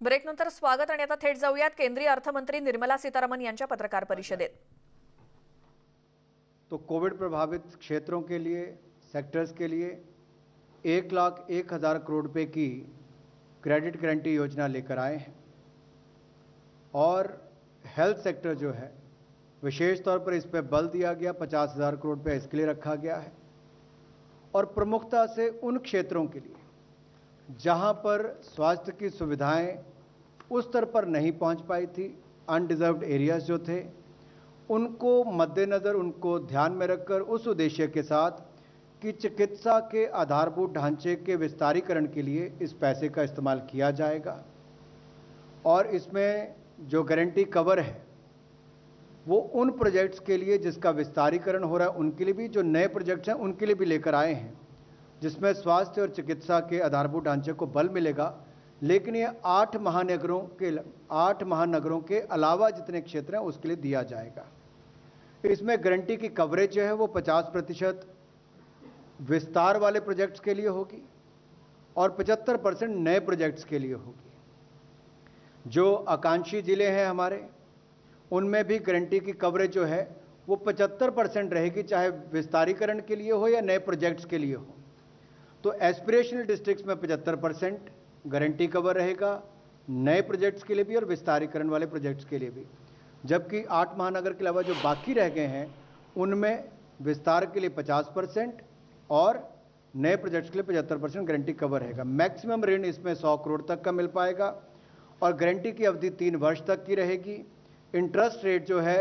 ब्रेकनंतर स्वागत आणि आता थेट जाऊयात केंद्रीय अर्थमंत्री निर्मला सीतारमण यांच्या पत्रकार परिषदेत। तो कोविड प्रभावित क्षेत्रों के लिए, सेक्टर्स के लिए 1,01,000 करोड़ रुपए की क्रेडिट गारंटी योजना लेकर आए हैं और हेल्थ सेक्टर जो है विशेष तौर पर इस पर बल दिया गया। 50,000 करोड़ रुपए इसके लिए रखा गया है और प्रमुखता से उन क्षेत्रों के लिए जहां पर स्वास्थ्य की सुविधाएं उस स्तर पर नहीं पहुंच पाई थी, अनडिजर्व्ड एरियाज जो थे, उनको मद्देनज़र, उनको ध्यान में रखकर उस उद्देश्य के साथ कि चिकित्सा के आधारभूत ढांचे के विस्तारीकरण के लिए इस पैसे का इस्तेमाल किया जाएगा। और इसमें जो गारंटी कवर है वो उन प्रोजेक्ट्स के लिए जिसका विस्तारीकरण हो रहा है उनके लिए भी, जो नए प्रोजेक्ट्स हैं उनके लिए भी लेकर आए हैं, जिसमें स्वास्थ्य और चिकित्सा के आधारभूत ढांचे को बल मिलेगा। लेकिन ये 8 महानगरों के अलावा जितने क्षेत्र हैं उसके लिए दिया जाएगा। इसमें गारंटी की कवरेज जो है वो 50% विस्तार वाले प्रोजेक्ट्स के लिए होगी और 75% नए प्रोजेक्ट्स के लिए होगी। जो आकांक्षी जिले हैं हमारे, उनमें भी गारंटी की कवरेज जो है वो 75% रहेगी, चाहे विस्तारीकरण के लिए हो या नए प्रोजेक्ट्स के लिए हो। तो एस्पिरेशनल डिस्ट्रिक्ट्स में 75% गारंटी कवर रहेगा, नए प्रोजेक्ट्स के लिए भी और विस्तारीकरण वाले प्रोजेक्ट्स के लिए भी। जबकि 8 महानगर के अलावा जो बाकी रह गए हैं उनमें विस्तार के लिए 50% और नए प्रोजेक्ट्स के लिए 75% गारंटी कवर रहेगा। मैक्सिमम ऋण इसमें 100 करोड़ तक का मिल पाएगा और गारंटी की अवधि 3 वर्ष तक की रहेगी। इंटरेस्ट रेट जो है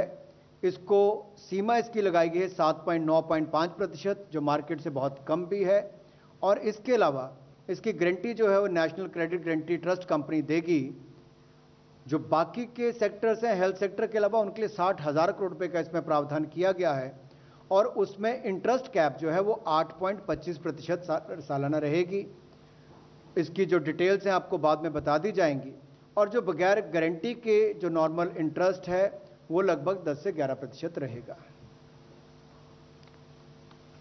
इसको सीमा इसकी लगाई गई है 7.95%, जो मार्केट से बहुत कम भी है। और इसके अलावा इसकी गारंटी जो है वो national credit guarantee trust company देगी। जो बाकी के सेक्टर्स हैं हेल्थ सेक्टर के अलावा, उनके लिए 60,000 करोड़ रुपए का इसमें प्रावधान किया गया है और उसमें इंटरेस्ट कैप जो है वो 8.25% सालाना रहेगी। इसकी जो डिटेल्स हैं आपको बाद में बता दी जाएंगी। और जो बगैर गारंटी के जो नॉर्मल इंटरेस्ट है वो लगभग 10 से 11% रहेगा।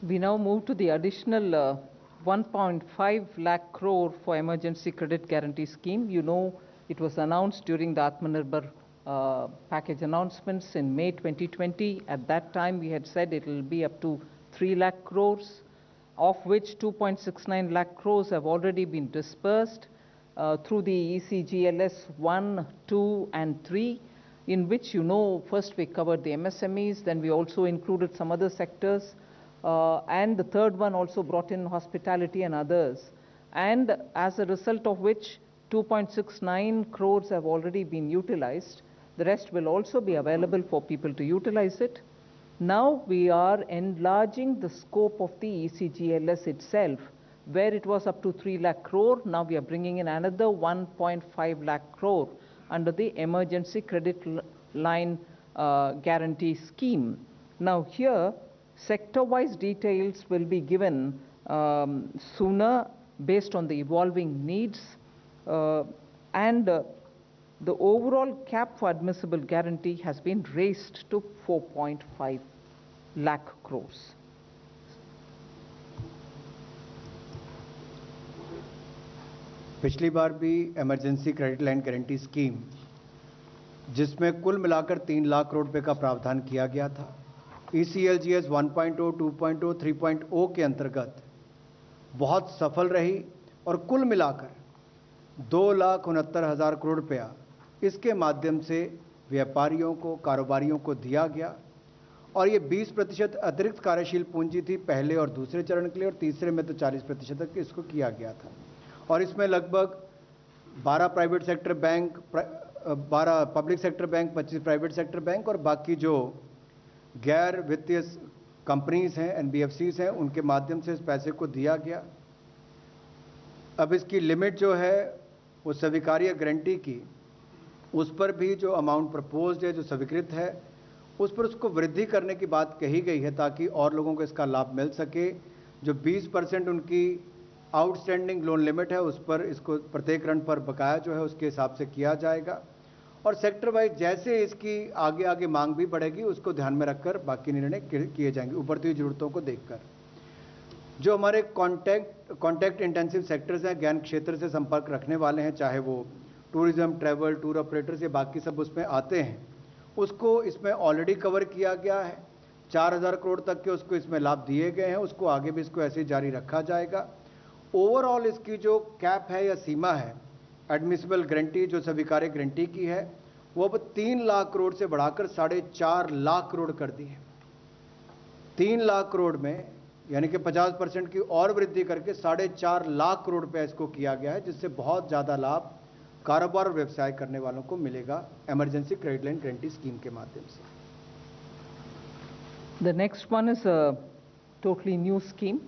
We now move to the additional 1.5 lakh crore for emergency credit guarantee scheme. You know, it was announced during the Atmanirbhar package announcements in May 2020. At that time, we had said it will be up to 3 lakh crores, of which 2.69 lakh crores have already been dispersed through the ECGLS 1, 2, and 3, in which, you know, first we covered the MSMEs, then we also included some other sectors. And the third one also brought in hospitality and others. And as a result of which 2.69 crores have already been utilized. The rest will also be available for people to utilize it. Now we are enlarging the scope of the ECGLS itself, where it was up to 3 lakh crore. Now we are bringing in another 1.5 lakh crore under the emergency credit line guarantee scheme. Now here, sector-wise details will be given sooner based on the evolving needs, and the overall cap for admissible guarantee has been raised to 4.5 lakh crores. पिछली बार भी emergency credit line guarantee scheme, जिसमें कुल मिलाकर 3 लाख करोड़ रुपए का प्रावधान किया गया था, ECLGS 1.0, 2.0, 3.0 के अंतर्गत बहुत सफल रही और कुल मिलाकर 2,69,000 करोड़ रुपया इसके माध्यम से व्यापारियों को, कारोबारियों को दिया गया। और ये 20% अतिरिक्त कार्यशील पूंजी थी पहले और दूसरे चरण के लिए, और तीसरे में तो 40% तक इसको किया गया था। और इसमें लगभग 12 private sector bank, 12 public sector bank, 25 private sector bank और बाकी जो गैर वित्तीय कंपनीज हैं, NBFCs हैं, उनके माध्यम से इस पैसे को दिया गया। अब इसकी लिमिट जो है वो स्वीकार्य गारंटी की, उस पर भी जो अमाउंट प्रपोज्ड है, जो स्वीकृत है, उस पर उसको वृद्धि करने की बात कही गई है ताकि और लोगों को इसका लाभ मिल सके। जो 20% उनकी आउटस्टैंडिंग लोन लिमिट है उस पर इसको प्रत्येक ऋण पर बकाया जो है उसके हिसाब से किया जाएगा। और सेक्टर वाइज जैसे इसकी आगे आगे मांग भी बढ़ेगी उसको ध्यान में रखकर बाकी निर्णय किए जाएंगे, उभरती हुई जरूरतों को देखकर। जो हमारे कॉन्टैक्ट इंटेंसिव सेक्टर्स हैं, ज्ञान क्षेत्र से संपर्क रखने वाले हैं, चाहे वो टूरिज्म, ट्रैवल, टूर ऑपरेटर्स, ये बाकी सब उसमें आते हैं, उसको इसमें ऑलरेडी कवर किया गया है। 4000 करोड़ तक के उसको इसमें लाभ दिए गए हैं, उसको आगे भी इसको ऐसे ही जारी रखा जाएगा। ओवरऑल इसकी जो कैप है या सीमा है एडमिसिबल गारंटी, जो स्वीकार्य गारंटी की है, वो अब 3 लाख करोड़ से बढ़ाकर 4.5 लाख करोड़ कर दी है। 3 लाख करोड़ में यानी कि 50% की और वृद्धि करके 4.5 लाख करोड़ रुपया इसको किया गया है, जिससे बहुत ज़्यादा लाभ कारोबार और व्यवसाय करने वालों को मिलेगा emergency credit line guarantee scheme के माध्यम से। The next one is a totally new scheme.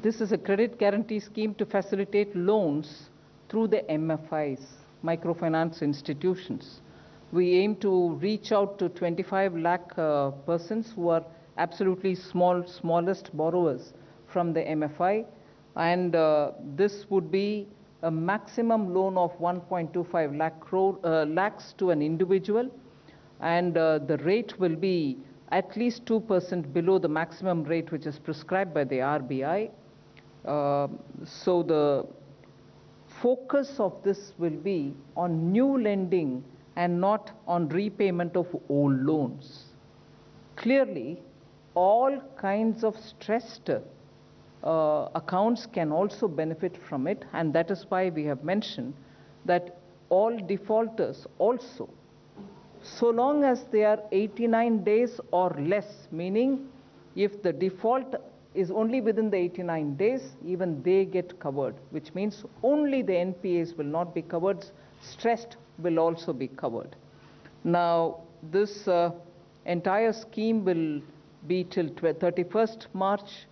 This is a credit guarantee scheme to facilitate loans through the MFIs, microfinance institutions. We aim to reach out to 25 lakh persons who are absolutely smallest borrowers from the MFI, and this would be a maximum loan of 1.25 lakhs to an individual, and the rate will be at least 2% below the maximum rate which is prescribed by the RBI. So the focus of this will be on new lending and not on repayment of old loans. Clearly, all kinds of stressed accounts can also benefit from it, and that is why we have mentioned that all defaulters also, so long as they are 89 days or less, meaning if the default is only within the 89 days, even they get covered, which means only the NPAs will not be covered, stressed will also be covered. Now, this entire scheme will be till 31st March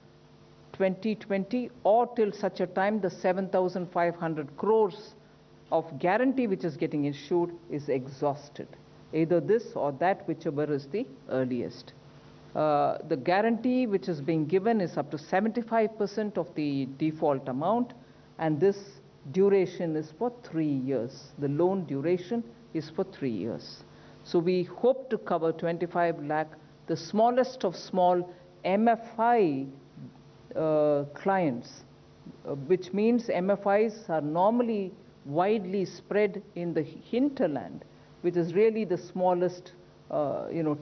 2020 or till such a time the 7,500 crores of guarantee which is getting issued is exhausted. Either this or that, whichever is the earliest. The guarantee which is being given is up to 75% of the default amount, and this duration is for 3 years. The loan duration is for 3 years. So we hope to cover 25 lakh, the smallest of small MFI clients, which means MFIs are normally widely spread in the hinterland, which is really the smallest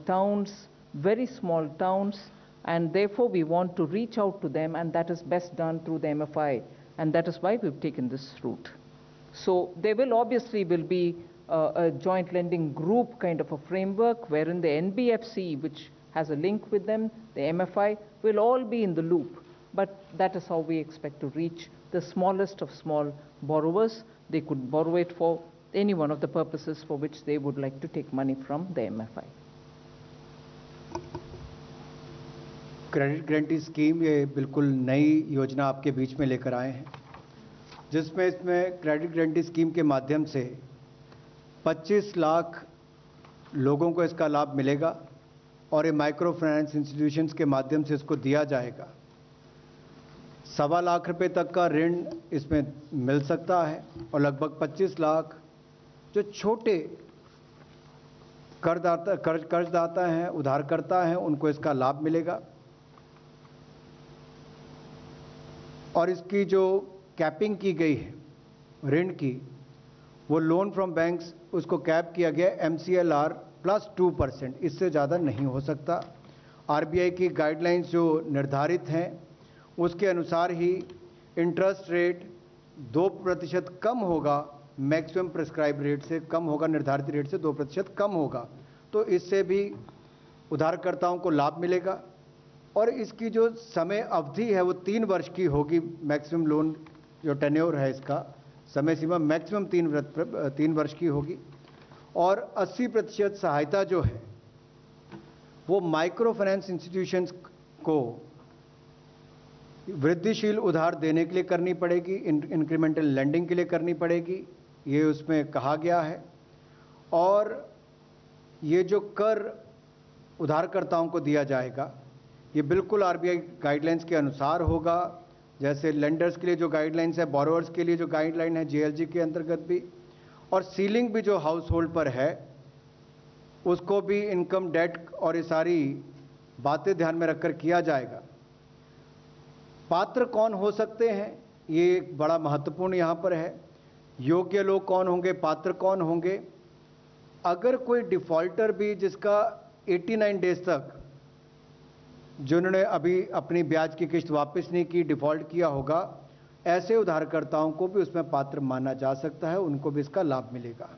towns, very small towns, and therefore we want to reach out to them, and that is best done through the MFI, and that is why we've taken this route. So there will obviously be a joint lending group kind of a framework wherein the NBFC, which has a link with them, the MFI, will all be in the loop, but that is how we expect to reach the smallest of small borrowers. They could borrow it for any one of the purposes for which they would like to take money from the MFI. Credit guarantee scheme ये बिल्कुल नई योजना आपके बीच में लेकर आए हैं, जिसमें इसमें क्रेडिट गारंटी स्कीम के माध्यम से 25 लाख लोगों को इसका लाभ मिलेगा और ये माइक्रो फाइनेंस इंस्टीट्यूशंस के माध्यम से इसको दिया जाएगा। 1.25 लाख रुपए तक का ऋण इसमें मिल सकता है और लगभग 25 लाख जो छोटे कर्जदाता हैं, उधारकर्ता हैं, उनको इसका लाभ मिलेगा। और इसकी जो कैपिंग की गई है ऋण की, वो लोन फ्रॉम बैंक्स, उसको कैप किया गया MCLR प्लस 2%, इससे ज़्यादा नहीं हो सकता। RBI की गाइडलाइंस जो निर्धारित हैं उसके अनुसार ही इंटरेस्ट रेट 2% कम होगा, मैक्सिमम प्रिस्क्राइब रेट से कम होगा, निर्धारित रेट से 2% कम होगा, तो इससे भी उधारकर्ताओं को लाभ मिलेगा। और इसकी जो समय अवधि है वो 3 वर्ष की होगी। मैक्सिमम लोन जो टेन्योर है इसका समय सीमा मैक्सिमम 3 वर्ष की होगी। और 80% सहायता जो है वो माइक्रो फाइनेंस इंस्टीट्यूशंस को वृद्धिशील उधार देने के लिए करनी पड़ेगी, इंक्रीमेंटल लेंडिंग के लिए करनी पड़ेगी, ये उसमें कहा गया है। और ये जो कर उधारकर्ताओं को दिया जाएगा ये बिल्कुल RBI गाइडलाइंस के अनुसार होगा। जैसे लेंडर्स के लिए जो गाइडलाइंस है, बोरोवर्स के लिए जो गाइडलाइन है JLG के अंतर्गत भी, और सीलिंग भी जो हाउस होल्ड पर है उसको भी इनकम, डेट और ये सारी बातें ध्यान में रखकर किया जाएगा। पात्र कौन हो सकते हैं, ये एक बड़ा महत्वपूर्ण यहाँ पर है। योग्य लोग कौन होंगे, पात्र कौन होंगे। अगर कोई डिफॉल्टर भी जिसका 89 डेज तक, जिन्होंने अभी अपनी ब्याज की किस्त वापस नहीं की, डिफॉल्ट किया होगा, ऐसे उधारकर्ताओं को भी उसमें पात्र माना जा सकता है, उनको भी इसका लाभ मिलेगा।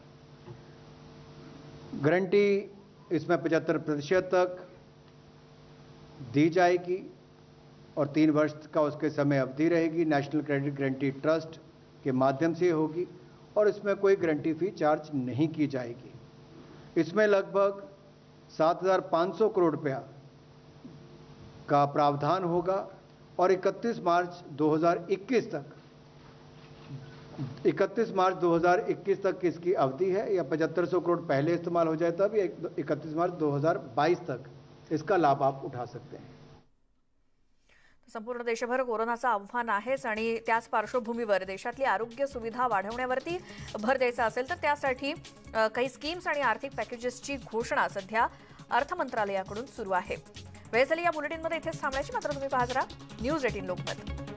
गारंटी इसमें 75% तक दी जाएगी और 3 वर्ष का उसके समय अवधि रहेगी। नेशनल क्रेडिट गारंटी ट्रस्ट के माध्यम से होगी और इसमें कोई गारंटी फी चार्ज नहीं की जाएगी। इसमें लगभग 7,500 करोड़ रुपया का प्रावधान होगा और 31 मार्च 2021 तक इसकी अवधि है। या 7500 करोड़ पहले इस्तेमाल हो जाए तब, या 31 मार्च 2022 तक इसका लाभ आप उठा सकते हैं। संपूर्ण देशभर कोरोनाचं आव्हान आहेच आणि त्याच पार्श्वभूमीवर देशातली आरोग्य सुविधा वाढवण्यावरती भर द्यायचा असेल तर त्यासाठी काही स्कीम्स आणि आर्थिक पॅकेजेसची घोषणा सध्या अर्थ मंत्रालयाकडून सुरू आहे। वेळ झाली या बुलेटिनमध्ये इथेच थांबण्याची, मात्र तुम्ही पाहत राहा न्यूज 18 लोकमत।